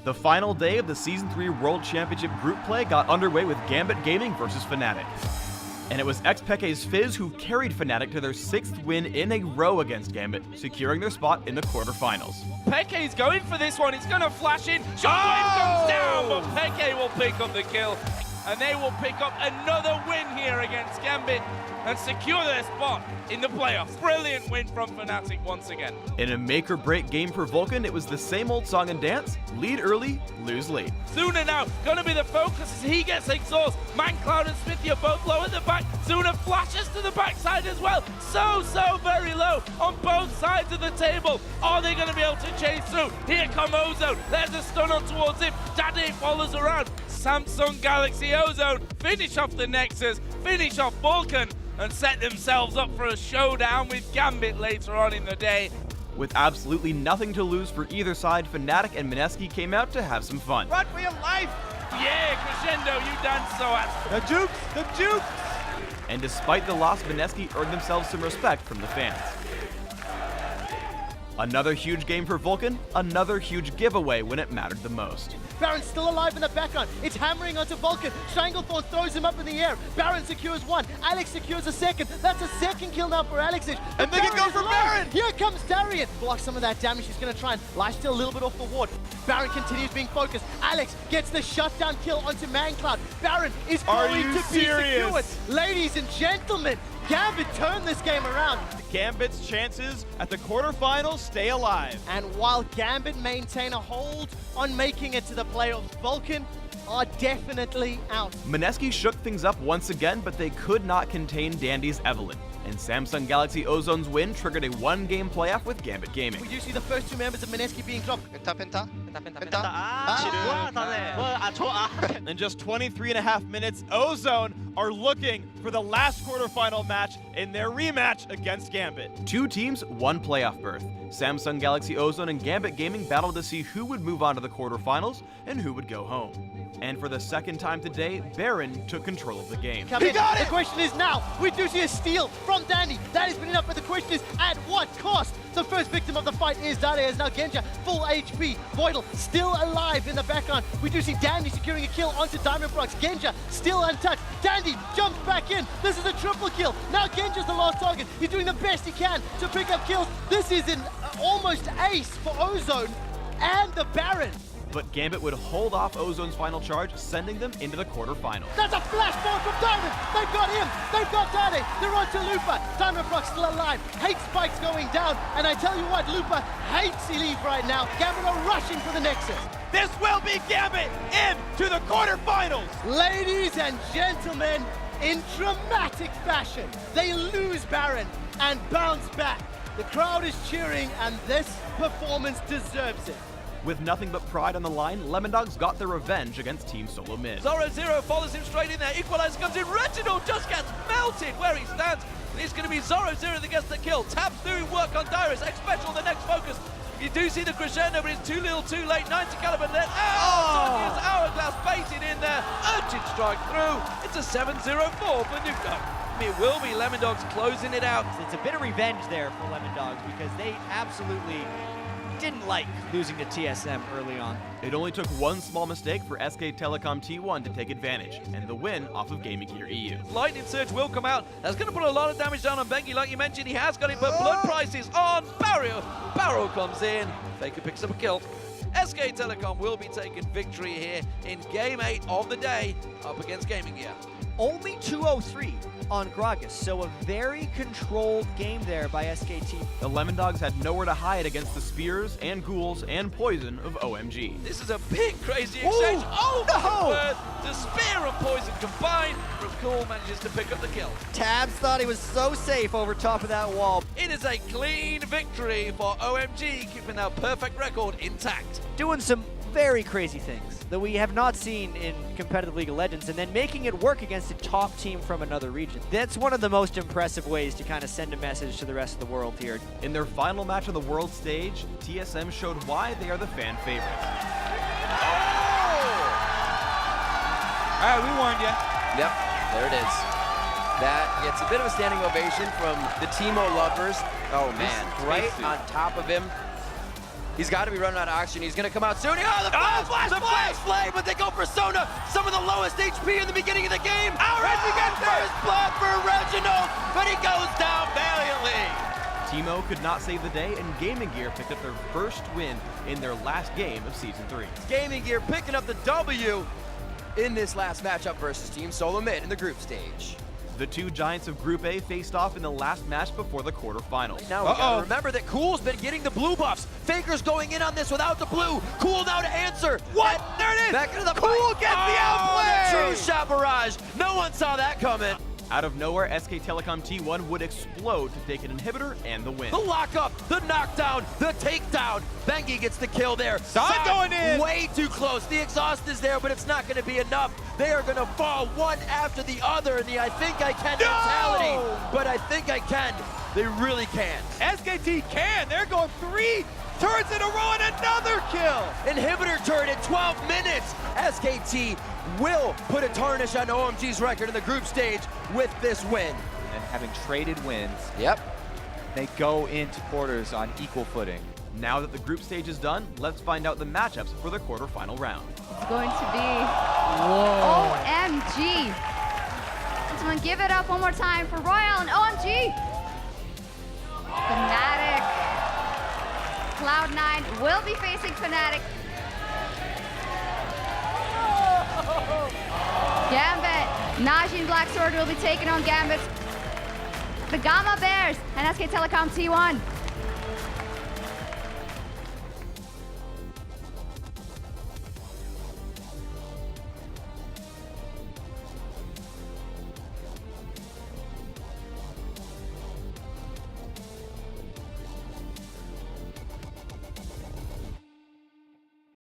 The final day of the Season 3 World Championship group play got underway with Gambit Gaming versus Fnatic. And it was XPeke's Fizz who carried Fnatic to their 6th win in a row against Gambit, securing their spot in the quarterfinals. Peke's going for this one, he's going to flash in, Shockwave comes down, but Peke will pick up the kill. And they will pick up another win here against Gambit and secure their spot in the playoffs. Brilliant win from Fnatic once again. In a make-or-break game for Vulcan, it was the same old song and dance: lead early, lose late. Zuna now gonna be the focus as he gets exhaust. ManCloud and Smithy are both low at the back. Zuna flashes to the backside as well. So very low on both sides of the table. Are they gonna be able to chase through? Here come Ozone. There's a stunner towards him. Daddy follows around. Samsung Galaxy Ozone finish off the Nexus, finish off Vulcan, and set themselves up for a showdown with Gambit later on in the day. With absolutely nothing to lose for either side, Fnatic and Mineski came out to have some fun. Run for your life! Yeah, Crescendo, you done so as the Jukes! And despite the loss, Mineski earned themselves some respect from the fans. Another huge game for Vulcan, another huge giveaway when it mattered the most. Baron still alive in the background. It's hammering onto Vulcan. Stranglethorn throws him up in the air. Baron secures one. Alex secures a second. That's a second kill now for Alex. And they can go for Baron! Here comes Darian. Blocks some of that damage. He's going to try and lifesteal a little bit off the ward. Baron continues being focused. Alex gets the shutdown kill onto ManCloud. Baron is going to be secured. Ladies and gentlemen, Gambit turned this game around. Gambit's chances at the quarterfinals stay alive. And while Gambit maintain a hold on making it to the playoffs, Vulcan are definitely out. Mineski shook things up once again, but they could not contain Dandy's Evelyn. And Samsung Galaxy Ozone's win triggered a one-game playoff with Gambit Gaming. We do see the first two members of Mineski being dropped. In just 23.5 minutes, Ozone are looking for the last quarterfinal match in their rematch against Gambit. Two teams, one playoff berth. Samsung Galaxy Ozone and Gambit Gaming battled to see who would move on to the quarterfinals and who would go home. And for the second time today, Baron took control of the game. He got it! The question is now, we do see a steal from Dandy. That has been enough, but the question is, at what cost? The first victim of the fight is Dade, as now Genja, full HP. Voidal still alive in the background. We do see Dandy securing a kill onto Diamond Prox. Genja still untouched. Dandy jumps back in. This is a triple kill. Now Genja's the last target. He's doing the best he can to pick up kills. This is an almost ace for Ozone and the Baron. But Gambit would hold off Ozone's final charge, sending them into the quarterfinals. That's a flashball from Diamond! They've got him! They've got Dade! They're on to Lupa! Diamond Prox still alive! Hates spikes going down! And I tell you what, Lupa hates Elite right now. Gambit are rushing for the Nexus. This will be Gambit into the quarterfinals! Ladies and gentlemen, in dramatic fashion, they lose Baron and bounce back. The crowd is cheering, and this performance deserves it. With nothing but pride on the line, Lemondogs got their revenge against Team Solo Mid. Zoro follows him straight in there. Equalizer comes in. Reginald just gets melted where he stands. And it's going to be Zoro that gets the kill. Tabs doing work on Dyrus. X-Special, the next focus. You do see the crescendo, but it's too little too late. 90 caliber there. Sonya's Hourglass baited in there. Urgent strike through. It's a 7-0-4 for Nuko. It will be Lemondogs closing it out. It's a bit of revenge there for Lemondogs because they absolutely didn't like losing to TSM early on. It only took one small mistake for SK Telecom T1 to take advantage, and the win off of Gaming Gear EU. Lightning Surge will come out. That's going to put a lot of damage down on Bengi. Like you mentioned, he has got it, but blood prices on Barrow. Barrow comes in. Faker picks up a kill. SK Telecom will be taking victory here in Game 8 of the day up against Gaming Gear. Only 203 on Gragas, so a very controlled game there by SKT. The Lemondogs had nowhere to hide against the spears and ghouls and poison of OMG. This is a big crazy exchange. The spear and poison combined. Cool manages to pick up the kill. Tabs thought he was so safe over top of that wall. It is a clean victory for OMG, keeping their perfect record intact. Doing some very crazy things that we have not seen in competitive League of Legends, and then making it work against a top team from another region. That's one of the most impressive ways to kind of send a message to the rest of the world here. In their final match on the world stage, TSM showed why they are the fan favorites. All right, we warned you. Yep, there it is. That gets a bit of a standing ovation from the Teemo lovers. Oh man, right on top of him. He's got to be running out of oxygen. He's going to come out soon. Oh, the flash flame, but they go for Sona. Some of the lowest HP in the beginning of the game. Reggie gets first blood for Reginald, but he goes down valiantly. Teemo could not save the day, and Gaming Gear picked up their first win in their last game of Season 3. Gaming Gear picking up the W in this last matchup versus Team Solo Mid in the group stage. The two giants of Group A faced off in the last match before the quarterfinals. Now we gotta remember that Cool's been getting the blue buffs. Faker's going in on this without the blue. Cool now to answer. What? There it is! Back into the Cool fight. gets the outplay! True shot barrage. No one saw that coming. Out of nowhere, SK Telecom T1 would explode to take an inhibitor and the win. The lockup, the knockdown, the takedown. Bengi gets the kill there. Side going in. Way too close. The exhaust is there, but it's not going to be enough. They are going to fall one after the other in the I think I can mentality. But I think I can. They really can. SKT can. They're going 3 turrets in a row and another kill. Inhibitor turret in 12 minutes. SKT will put a tarnish on OMG's record in the group stage with this win. And having traded wins, Yep. they go into quarters on equal footing. Now that the group stage is done, let's find out the matchups for the quarterfinal round. It's going to be OMG. Someone give it up one more time for Royal and OMG. Fnatic. Cloud9 will be facing Fnatic. Gambit. Najee and Black Sword will be taking on Gambit. The Gamma Bears and SK Telecom T1